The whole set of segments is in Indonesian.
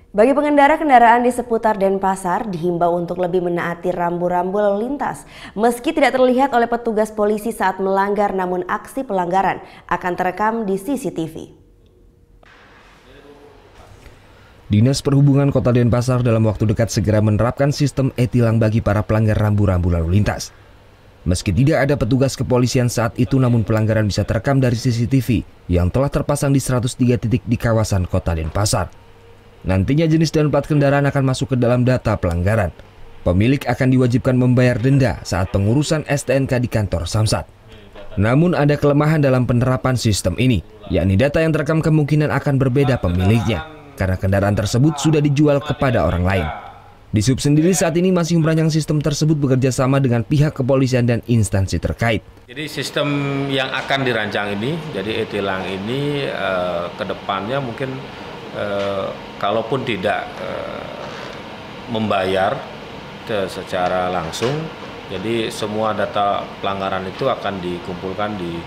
Bagi pengendara kendaraan di seputar Denpasar dihimbau untuk lebih menaati rambu-rambu lalu lintas. Meski tidak terlihat oleh petugas polisi saat melanggar, namun aksi pelanggaran akan terekam di CCTV. Dinas Perhubungan Kota Denpasar dalam waktu dekat segera menerapkan sistem e-tilang bagi para pelanggar rambu-rambu lalu lintas. Meski tidak ada petugas kepolisian saat itu, namun pelanggaran bisa terekam dari CCTV yang telah terpasang di 103 titik di kawasan Kota Denpasar. Nantinya jenis dan plat kendaraan akan masuk ke dalam data pelanggaran. Pemilik akan diwajibkan membayar denda saat pengurusan STNK di kantor Samsat. Namun ada kelemahan dalam penerapan sistem ini, yakni data yang terekam kemungkinan akan berbeda pemiliknya, karena kendaraan tersebut sudah dijual kepada orang lain. Disub sendiri saat ini masih merancang sistem tersebut bekerja sama dengan pihak kepolisian dan instansi terkait. Jadi sistem yang akan dirancang ini, jadi e-tilang ini ke depannya mungkin kalaupun tidak membayar secara langsung, jadi semua data pelanggaran itu akan dikumpulkan di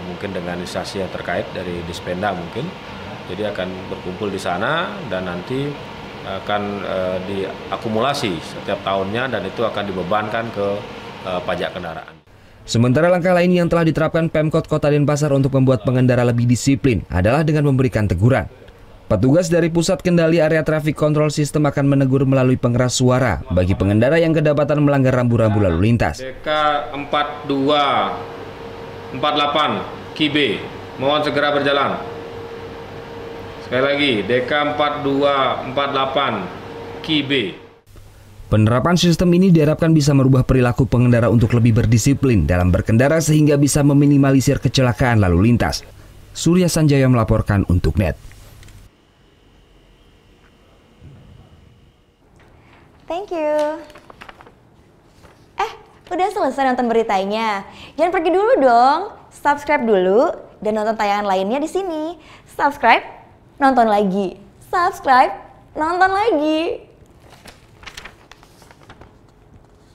mungkin dengan instansi yang terkait dari Dispenda mungkin. Jadi akan berkumpul di sana dan nanti akan diakumulasi setiap tahunnya dan itu akan dibebankan ke pajak kendaraan. Sementara langkah lain yang telah diterapkan Pemkot Kota Denpasar untuk membuat pengendara lebih disiplin adalah dengan memberikan teguran. Petugas dari Pusat Kendali Area Traffic Control System akan menegur melalui pengeras suara bagi pengendara yang kedapatan melanggar rambu-rambu lalu lintas. DK 4248 KIB, mohon segera berjalan. Sekali lagi, DK 4248 KIB. Penerapan sistem ini diharapkan bisa merubah perilaku pengendara untuk lebih berdisiplin dalam berkendara sehingga bisa meminimalisir kecelakaan lalu lintas. Surya Sanjaya melaporkan untuk NET. Thank you. Udah selesai nonton beritanya? Jangan pergi dulu dong. Subscribe dulu dan nonton tayangan lainnya di sini. Subscribe, nonton lagi. Subscribe, nonton lagi.